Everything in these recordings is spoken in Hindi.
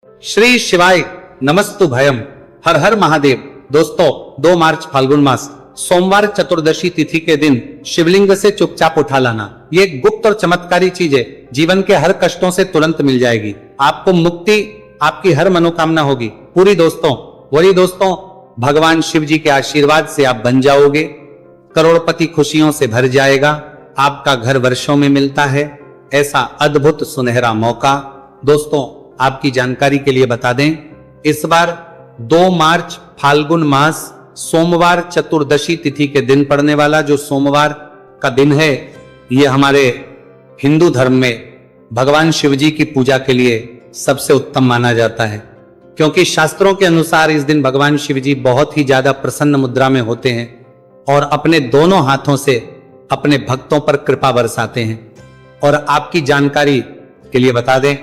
श्री शिवाय नमस्तु भयम। हर हर महादेव। दोस्तों 2 मार्च फाल्गुन मास सोमवार चतुर्दशी तिथि के दिन शिवलिंग से चुपचाप उठा लाना, ये एक गुप्त और चमत्कारी चीज है। जीवन के हर कष्टों से तुरंत मिल जाएगी, आपको मुक्ति, आपकी हर मनोकामना होगी पूरी। दोस्तों भगवान शिव जी के आशीर्वाद से आप बन जाओगे, करोड़पति खुशियों से भर जाएगा, आपका घर वर्षों में मिलता है, ऐसा अद्भुत सुनहरा मौका। दोस्तों आपकी जानकारी के लिए बता दें, इस बार 2 मार्च फाल्गुन मास सोमवार चतुर्दशी तिथि के दिन पड़ने वाला जो सोमवार का दिन है, ये हमारे हिंदू धर्म में भगवान शिव जी की पूजा के लिए सबसे उत्तम माना जाता है, क्योंकि शास्त्रों के अनुसार इस दिन भगवान शिव जी बहुत ही ज्यादा प्रसन्न मुद्रा में होते हैं और अपने दोनों हाथों से अपने भक्तों पर कृपा बरसाते हैं। और आपकी जानकारी के लिए बता दें,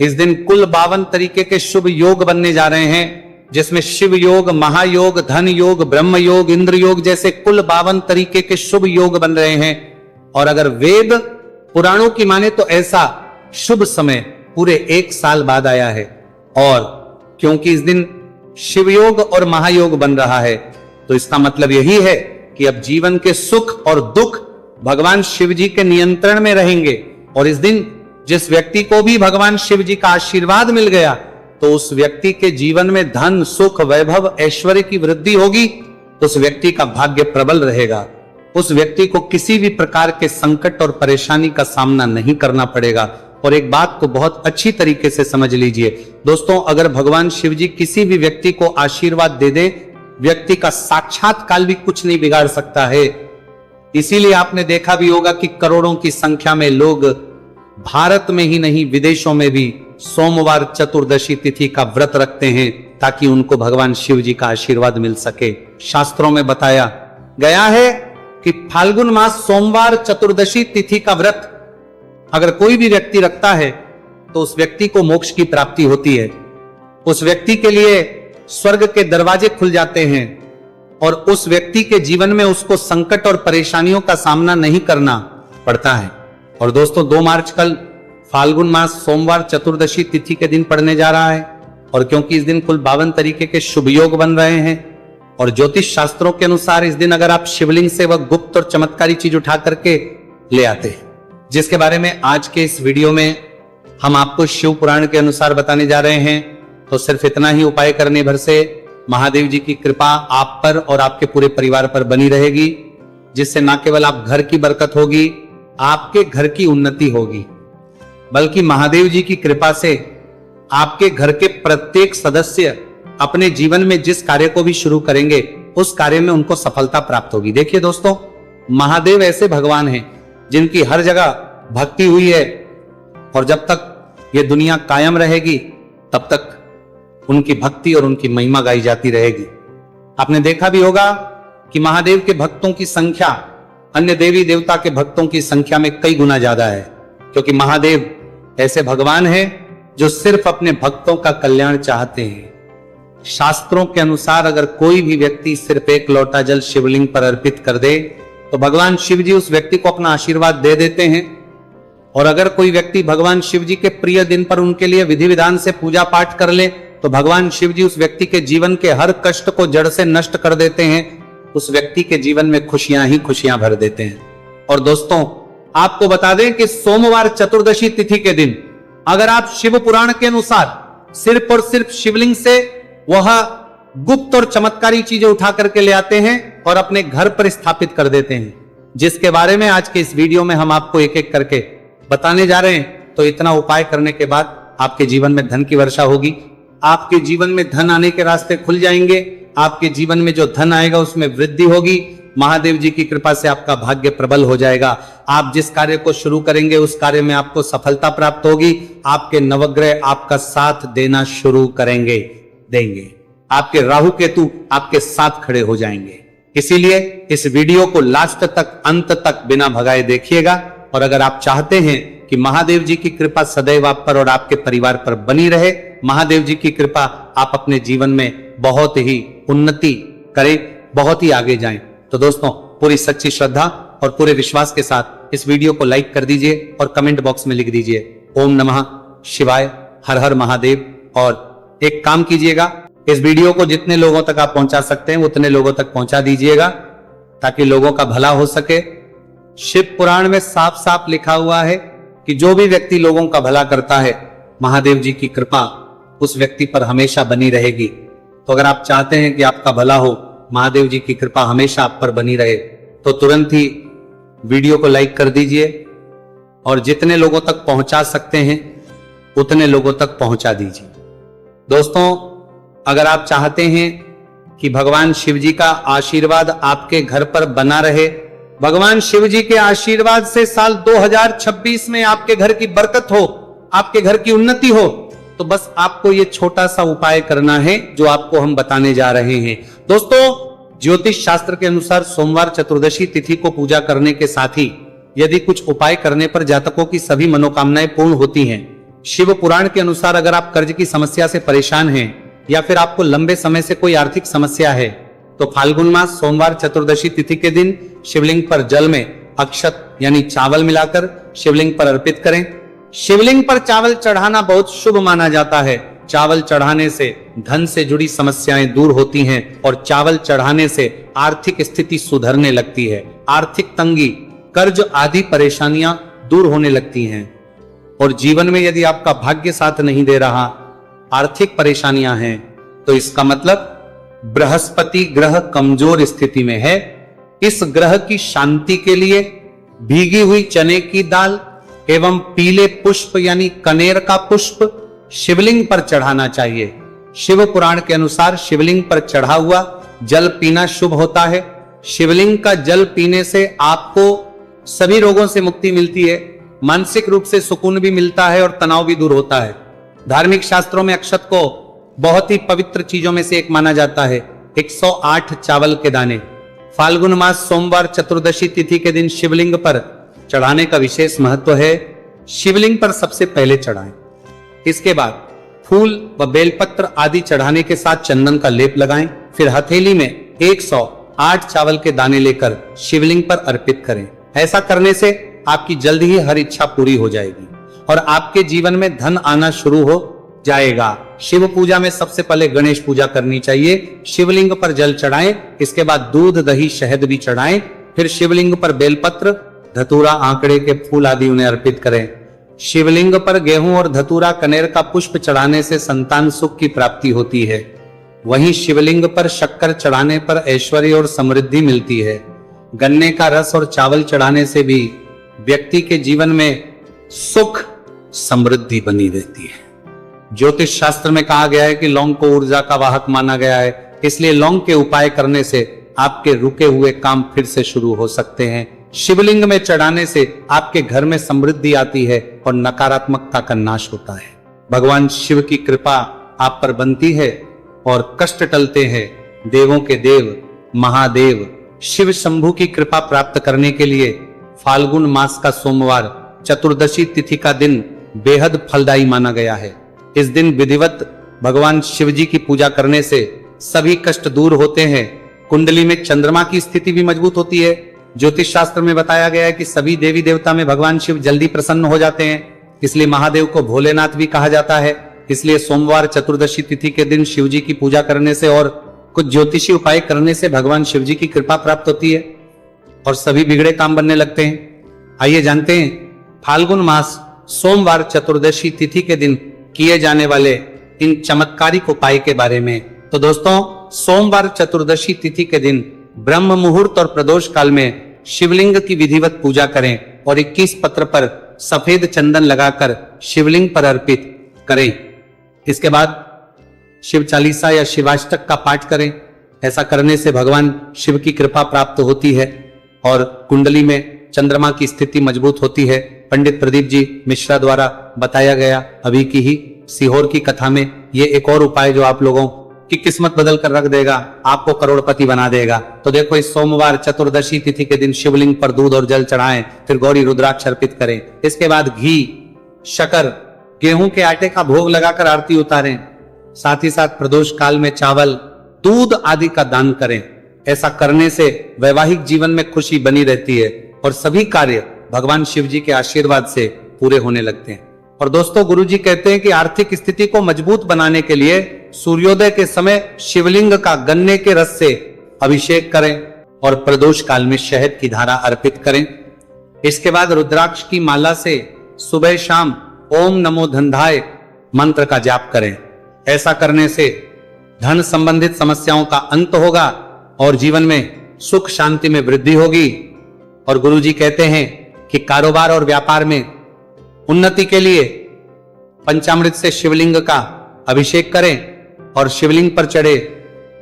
इस दिन कुल 52 तरीके के शुभ योग बनने जा रहे हैं, जिसमें शिव योग, महायोग, धन योग, ब्रह्म योग, इंद्र योग जैसे कुल 52 तरीके के शुभ योग बन रहे हैं। और अगर वेद पुराणों की माने तो ऐसा शुभ समय पूरे 1 साल बाद आया है। और क्योंकि इस दिन शिव योग और महायोग बन रहा है, तो इसका मतलब यही है कि अब जीवन के सुख और दुख भगवान शिव जी के नियंत्रण में रहेंगे। और इस दिन जिस व्यक्ति को भी भगवान शिव जी का आशीर्वाद मिल गया, तो उस व्यक्ति के जीवन में धन, सुख, वैभव, ऐश्वर्य की वृद्धि होगी। उस व्यक्ति का भाग्य प्रबल रहेगा, उस व्यक्ति को किसी भी प्रकार के संकट और परेशानी का सामना नहीं करना पड़ेगा। और एक बात को बहुत अच्छी तरीके से समझ लीजिए दोस्तों, अगर भगवान शिव जी किसी भी व्यक्ति को आशीर्वाद दे दे, व्यक्ति का साक्षात काल भी कुछ नहीं बिगाड़ सकता है। इसीलिए आपने देखा भी होगा कि करोड़ों की संख्या में लोग भारत में ही नहीं विदेशों में भी सोमवार चतुर्दशी तिथि का व्रत रखते हैं, ताकि उनको भगवान शिव जी का आशीर्वाद मिल सके। शास्त्रों में बताया गया है कि फाल्गुन मास सोमवार चतुर्दशी तिथि का व्रत अगर कोई भी व्यक्ति रखता है, तो उस व्यक्ति को मोक्ष की प्राप्ति होती है, उस व्यक्ति के लिए स्वर्ग के दरवाजे खुल जाते हैं और उस व्यक्ति के जीवन में उसको संकट और परेशानियों का सामना नहीं करना पड़ता है। और दोस्तों 2 मार्च कल फाल्गुन मास सोमवार चतुर्दशी तिथि के दिन पड़ने जा रहा है। और क्योंकि इस दिन कुल 52 तरीके के शुभ योग बन रहे हैं, और ज्योतिष शास्त्रों के अनुसार इस दिन अगर आप शिवलिंग से वह गुप्त और चमत्कारी चीज उठा करके ले आते हैं, जिसके बारे में आज के इस वीडियो में हम आपको शिव पुराण के अनुसार बताने जा रहे हैं, तो सिर्फ इतना ही उपाय करने भर से महादेव जी की कृपा आप पर और आपके पूरे परिवार पर बनी रहेगी, जिससे न केवल आप घर की बरकत होगी, आपके घर की उन्नति होगी, बल्कि महादेव जी की कृपा से आपके घर के प्रत्येक सदस्य अपने जीवन में जिस कार्य को भी शुरू करेंगे, उस कार्य में उनको सफलता प्राप्त होगी। देखिए दोस्तों, महादेव ऐसे भगवान हैं जिनकी हर जगह भक्ति हुई है, और जब तक ये दुनिया कायम रहेगी तब तक उनकी भक्ति और उनकी महिमा गाई जाती रहेगी। आपने देखा भी होगा कि महादेव के भक्तों की संख्या अन्य देवी देवता के भक्तों की संख्या में कई गुना ज्यादा है, क्योंकि महादेव ऐसे भगवान हैं जो सिर्फ अपने भक्तों का कल्याण चाहते हैं। शास्त्रों के अनुसार अगर कोई भी व्यक्ति सिर्फ 1 लोटा जल शिवलिंग पर अर्पित कर दे, तो भगवान शिव जी उस व्यक्ति को अपना आशीर्वाद दे देते हैं। और अगर कोई व्यक्ति भगवान शिव जी के प्रिय दिन पर उनके लिए विधि विधान से पूजा पाठ कर ले, तो भगवान शिव जी उस व्यक्ति के जीवन के हर कष्ट को जड़ से नष्ट कर देते हैं, उस व्यक्ति के जीवन में खुशियां ही खुशियां भर देते हैं। और दोस्तों आपको बता दें कि सोमवार चतुर्दशी तिथि के दिन अगर आप शिव पुराण के अनुसार सिर्फ और सिर्फ शिवलिंग से वह गुप्त और चमत्कारी चीजें उठा करके ले आते हैं और अपने घर पर स्थापित कर देते हैं, जिसके बारे में आज के इस वीडियो में हम आपको एक एक करके बताने जा रहे हैं, तो इतना उपाय करने के बाद आपके जीवन में धन की वर्षा होगी, आपके जीवन में धन आने के रास्ते खुल जाएंगे, आपके जीवन में जो धन आएगा उसमें वृद्धि होगी, महादेव जी की कृपा से आपका भाग्य प्रबल हो जाएगा। आप जिस कार्य को शुरू करेंगे उस कार्य में आपको सफलता प्राप्त होगी, आपके नवग्रह आपका साथ देना शुरू देंगे, आपके राहु केतु आपके साथ खड़े हो जाएंगे। इसीलिए इस वीडियो को लास्ट तक, अंत तक बिना भगाए देखिएगा। और अगर आप चाहते हैं कि महादेव जी की कृपा सदैव आप पर और आपके परिवार पर बनी रहे, महादेव जी की कृपा आप अपने जीवन में बहुत ही उन्नति करें, बहुत ही आगे जाएं, तो दोस्तों पूरी सच्ची श्रद्धा और पूरे विश्वास के साथ इस वीडियो को लाइक कर दीजिए और कमेंट बॉक्स में लिख दीजिए ओम नमः शिवाय, हर हर महादेव, और एक काम कीजिएगा, इस वीडियो को जितने लोगों तक आप पहुंचा सकते हैं उतने लोगों तक पहुंचा दीजिएगा ताकि लोगों का भला हो सके। शिव पुराण में साफ साफ लिखा हुआ है कि जो भी व्यक्ति लोगों का भला करता है, महादेव जी की कृपा उस व्यक्ति पर हमेशा बनी रहेगी। तो अगर आप चाहते हैं कि आपका भला हो, महादेव जी की कृपा हमेशा आप पर बनी रहे, तो तुरंत ही वीडियो को लाइक कर दीजिए और जितने लोगों तक पहुंचा सकते हैं उतने लोगों तक पहुंचा दीजिए। दोस्तों, अगर आप चाहते हैं कि भगवान शिव जी का आशीर्वाद आपके घर पर बना रहे, भगवान शिव जी के आशीर्वाद से साल 2026 में आपके घर की बरकत हो, आपके घर की उन्नति हो, तो बस आपको ये छोटा सा उपाय करना है जो आपको हम बताने जा रहे हैं। दोस्तों, ज्योतिष शास्त्र के अनुसार सोमवार चतुर्दशी तिथि को पूजा करने के साथ ही यदि कुछ उपाय करने पर जातकों की सभी मनोकामनाएं पूर्ण होती हैं। शिव पुराण के अनुसार अगर आप कर्ज की समस्या से परेशान हैं या फिर आपको लंबे समय से कोई आर्थिक समस्या है, तो फाल्गुन मास सोमवार चतुर्दशी तिथि के दिन शिवलिंग पर जल में अक्षत यानी चावल मिलाकर शिवलिंग पर अर्पित करें। शिवलिंग पर चावल चढ़ाना बहुत शुभ माना जाता है। चावल चढ़ाने से धन से जुड़ी समस्याएं दूर होती हैं और चावल चढ़ाने से आर्थिक स्थिति सुधरने लगती है। आर्थिक तंगी, कर्ज आदि परेशानियां दूर होने लगती हैं। और जीवन में यदि आपका भाग्य साथ नहीं दे रहा, आर्थिक परेशानियां हैं, तो इसका मतलब बृहस्पति ग्रह कमजोर स्थिति में है। इस ग्रह की शांति के लिए भीगी हुई चने की दाल एवं पीले पुष्प यानी कनेर का पुष्प शिवलिंग पर चढ़ाना चाहिए। शिव पुराण के अनुसार शिवलिंग पर चढ़ा हुआ जल पीना शुभ होता है। शिवलिंग का जल पीने से आपको सभी रोगों से मुक्ति मिलती है, मानसिक रूप से सुकून भी मिलता है और तनाव भी दूर होता है। धार्मिक शास्त्रों में अक्षत को बहुत ही पवित्र चीजों में से एक माना जाता है। 108 चावल के दाने फाल्गुन मास सोमवार चतुर्दशी तिथि के दिन शिवलिंग पर चढ़ाने का विशेष महत्व है। शिवलिंग पर सबसे पहले चढ़ाएं, इसके बाद फूल व बेलपत्र आदि चढ़ाने के साथ चंदन का लेप लगाएं। फिर हथेली में 108 चावल के दाने लेकर शिवलिंग पर अर्पित करें। ऐसा करने से आपकी जल्द ही हर इच्छा पूरी हो जाएगी और आपके जीवन में धन आना शुरू हो जाएगा। शिव पूजा में सबसे पहले गणेश पूजा करनी चाहिए। शिवलिंग पर जल चढ़ाएं, इसके बाद दूध दही शहद भी चढ़ाएं। फिर शिवलिंग पर बेलपत्र, धतूरा, आंकड़े के फूल आदि उन्हें अर्पित करें। शिवलिंग पर गेहूं और धतूरा कनेर का पुष्प चढ़ाने से संतान सुख की प्राप्ति होती है। वहीं शिवलिंग पर शक्कर चढ़ाने पर ऐश्वर्य और समृद्धि मिलती है। गन्ने का रस और चावल चढ़ाने से भी व्यक्ति के जीवन में सुख समृद्धि बनी रहती है। ज्योतिष शास्त्र में कहा गया है कि लौंग को ऊर्जा का वाहक माना गया है, इसलिए लौंग के उपाय करने से आपके रुके हुए काम फिर से शुरू हो सकते हैं। शिवलिंग में चढ़ाने से आपके घर में समृद्धि आती है और नकारात्मकता का नाश होता है। भगवान शिव की कृपा आप पर बनती है और कष्ट टलते हैं। देवों के देव महादेव शिव शंभु की कृपा प्राप्त करने के लिए फाल्गुन मास का सोमवार चतुर्दशी तिथि का दिन बेहद फलदायी माना गया है। इस दिन विधिवत भगवान शिव जी की पूजा करने से सभी कष्ट दूर होते हैं। कुंडली में चंद्रमा की स्थिति भी मजबूत होती है। ज्योतिष शास्त्र में बताया गया है कि सभी देवी देवता में भगवान शिव जल्दी प्रसन्न हो जाते हैं, इसलिए महादेव को भोलेनाथ भी कहा जाता है। इसलिए सोमवार चतुर्दशी तिथि के दिन शिव जी की पूजा करने से और कुछ ज्योतिषी उपाय करने से भगवान शिव जी की कृपा प्राप्त होती है और सभी बिगड़े काम बनने लगते हैं। आइए जानते हैं फाल्गुन मास सोमवार चतुर्दशी तिथि के दिन किए जाने वाले इन चमत्कारिक उपाय के बारे में। तो दोस्तों, सोमवार चतुर्दशी तिथि के दिन ब्रह्म मुहूर्त और प्रदोष काल में शिवलिंग की विधिवत पूजा करें और 21 पत्र पर सफेद चंदन लगाकर शिवलिंग पर अर्पित करें। इसके बाद शिव चालीसा या शिवाष्टक का पाठ करें। ऐसा करने से भगवान शिव की कृपा प्राप्त होती है और कुंडली में चंद्रमा की स्थिति मजबूत होती है। पंडित प्रदीप जी मिश्रा द्वारा बताया गया अभी की ही सीहोर की कथा में ये एक और उपाय जो आप लोगों की किस्मत बदल कर रख देगा, आपको करोड़पति बना देगा। तो देखो, इस सोमवार चतुर्दशी तिथि के दिन शिवलिंग पर दूध और जल चढ़ाएं, फिर गौरी रुद्राक्ष अर्पित करें। इसके बाद घी, शक्कर, गेहूं के आटे का भोग लगाकर आरती उतारें। साथ ही साथ प्रदोष काल में चावल, दूध आदि का दान करें। ऐसा करने से वैवाहिक जीवन में खुशी बनी रहती है और सभी कार्य भगवान शिव जी के आशीर्वाद से पूरे होने लगते हैं। और दोस्तों, गुरुजी कहते हैं कि आर्थिक स्थिति को मजबूत बनाने के लिए सूर्योदय के समय शिवलिंग का गन्ने के रस से अभिषेक करें और प्रदोष काल में शहद की धारा अर्पित करें। इसके बाद रुद्राक्ष की माला से सुबह शाम ओम नमो धनधाय मंत्र का जाप करें। ऐसा करने से धन संबंधित समस्याओं का अंत होगा और जीवन में सुख शांति में वृद्धि होगी। और गुरुजी कहते हैं कि कारोबार और व्यापार में उन्नति के लिए पंचामृत से शिवलिंग का अभिषेक करें और शिवलिंग पर चढ़े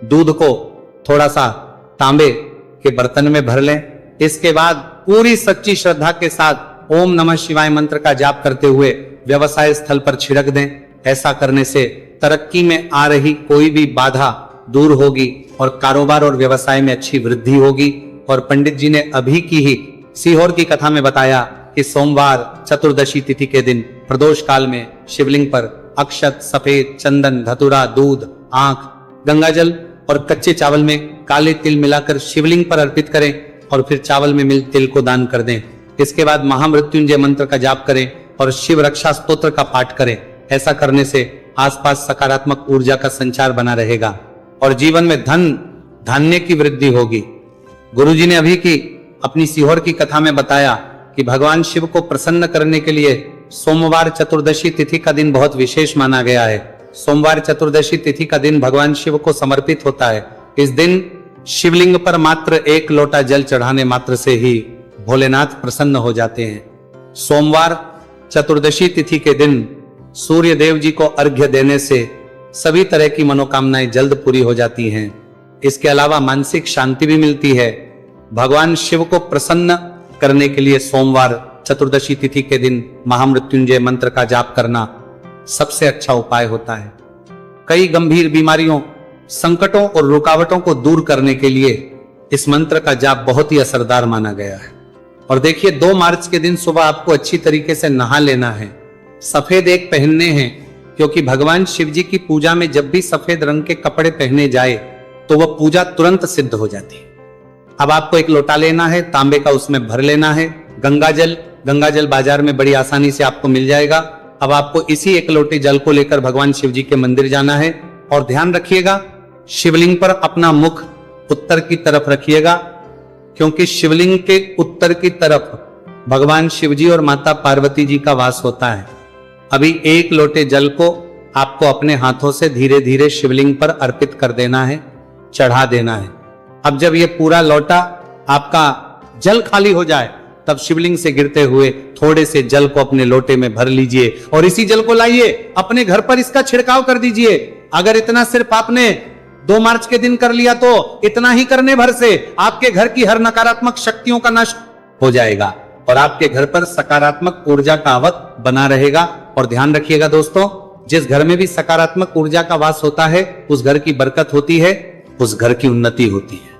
दूध को थोड़ा सा तांबे के बर्तन में भर लें। इसके बाद पूरी सच्ची श्रद्धा के साथ ओम नमः शिवाय मंत्र का जाप करते हुए व्यवसाय स्थल पर छिड़क दें। ऐसा करने से तरक्की में आ रही कोई भी बाधा दूर होगी और कारोबार और व्यवसाय में अच्छी वृद्धि होगी। और पंडित जी ने अभी की ही सीहोर की कथा में बताया कि सोमवार चतुर्दशी तिथि के दिन प्रदोष काल में शिवलिंग पर अक्षत, सफेद चंदन, धतूरा, दूध, आंख, गंगाजल और कच्चे चावल में काले तिल मिलाकर शिवलिंग पर अर्पित करें और फिर चावल में मिल तिल को दान कर दें। इसके बाद महामृत्युंजय मंत्र का जाप करें और शिव रक्षा स्तोत्र का पाठ करें। ऐसा करने से आसपास सकारात्मक ऊर्जा का संचार बना रहेगा और जीवन में धन धान्य की वृद्धि होगी। गुरुजी ने अभी की अपनी सीहोर की कथा में बताया कि भगवान शिव को प्रसन्न करने के लिए सोमवार चतुर्दशी तिथि का दिन बहुत विशेष माना गया है। सोमवार चतुर्दशी तिथि का दिन भगवान शिव को समर्पित होता है। इस दिन शिवलिंग पर मात्र एक लोटा जल चढ़ाने मात्र से ही भोलेनाथ प्रसन्न हो जाते हैं। सोमवार चतुर्दशी तिथि के दिन सूर्य देव जी को अर्घ्य देने से सभी तरह की मनोकामनाएं जल्द पूरी हो जाती हैं। इसके अलावा मानसिक शांति भी मिलती है। भगवान शिव को प्रसन्न करने के लिए सोमवार चतुर्दशी तिथि के दिन महामृत्युंजय मंत्र का जाप करना सबसे अच्छा उपाय होता है। कई गंभीर बीमारियों, संकटों और रुकावटों को दूर करने के लिए इस मंत्र का जाप बहुत ही असरदार माना गया है। और देखिए, 2 मार्च के दिन सुबह आपको अच्छी तरीके से नहा लेना है। सफेद एक पहनने हैं, क्योंकि भगवान शिव जी की पूजा में जब भी सफेद रंग के कपड़े पहने जाए तो वह पूजा तुरंत सिद्ध हो जाती है। अब आपको एक लोटा लेना है, तांबे का, उसमें भर लेना है गंगाजल बाजार में बड़ी आसानी से आपको मिल जाएगा। अब आपको इसी एक लोटे जल को लेकर भगवान शिव जी के मंदिर जाना है और ध्यान रखिएगा, शिवलिंग पर अपना मुख उत्तर की तरफ रखिएगा, क्योंकि शिवलिंग के उत्तर की तरफ भगवान शिव जी और माता पार्वती जी का वास होता है। अभी एक लोटे जल को आपको अपने हाथों से धीरे धीरे शिवलिंग पर अर्पित कर देना है, चढ़ा देना है। अब जब ये पूरा लोटा आपका जल खाली हो जाए, तब शिवलिंग से गिरते हुए थोड़े से जल को अपने लोटे में भर लीजिए और इसी जल को लाइए अपने घर पर इसका छिड़काव कर दीजिए। अगर इतना सिर्फ आपने 2 मार्च के दिन कर लिया तो इतना ही करने भर से आपके घर की हर नकारात्मक शक्तियों का नाश हो जाएगा और आपके घर पर सकारात्मक ऊर्जा का आवत बना रहेगा। और ध्यान रखिएगा दोस्तों, जिस घर में भी सकारात्मक ऊर्जा का वास होता है उस घर की बरकत होती है, उस घर की उन्नति होती है।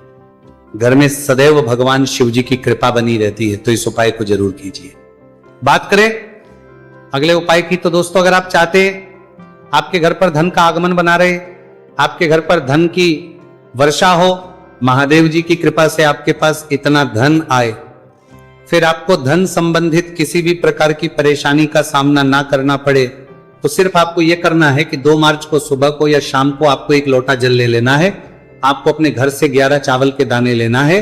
घर में सदैव भगवान शिव जी की कृपा बनी रहती है। तो इस उपाय को जरूर कीजिए। बात करें अगले उपाय की, तो दोस्तों, अगर आप चाहते हैं आपके घर पर धन का आगमन बना रहे, आपके घर पर धन की वर्षा हो, महादेव जी की कृपा से आपके पास इतना धन आए, फिर आपको धन संबंधित किसी भी प्रकार की परेशानी का सामना ना करना पड़े, तो सिर्फ आपको यह करना है कि 2 मार्च को सुबह को या शाम को आपको एक लोटा जल ले लेना है। आपको अपने घर से 11 चावल के दाने लेना है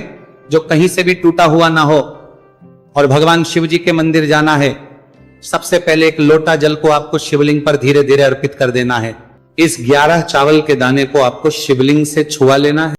जो कहीं से भी टूटा हुआ ना हो और भगवान शिव जी के मंदिर जाना है। सबसे पहले एक लोटा जल को आपको शिवलिंग पर धीरे धीरे अर्पित कर देना है। इस 11 चावल के दाने को आपको शिवलिंग से छुआ लेना है।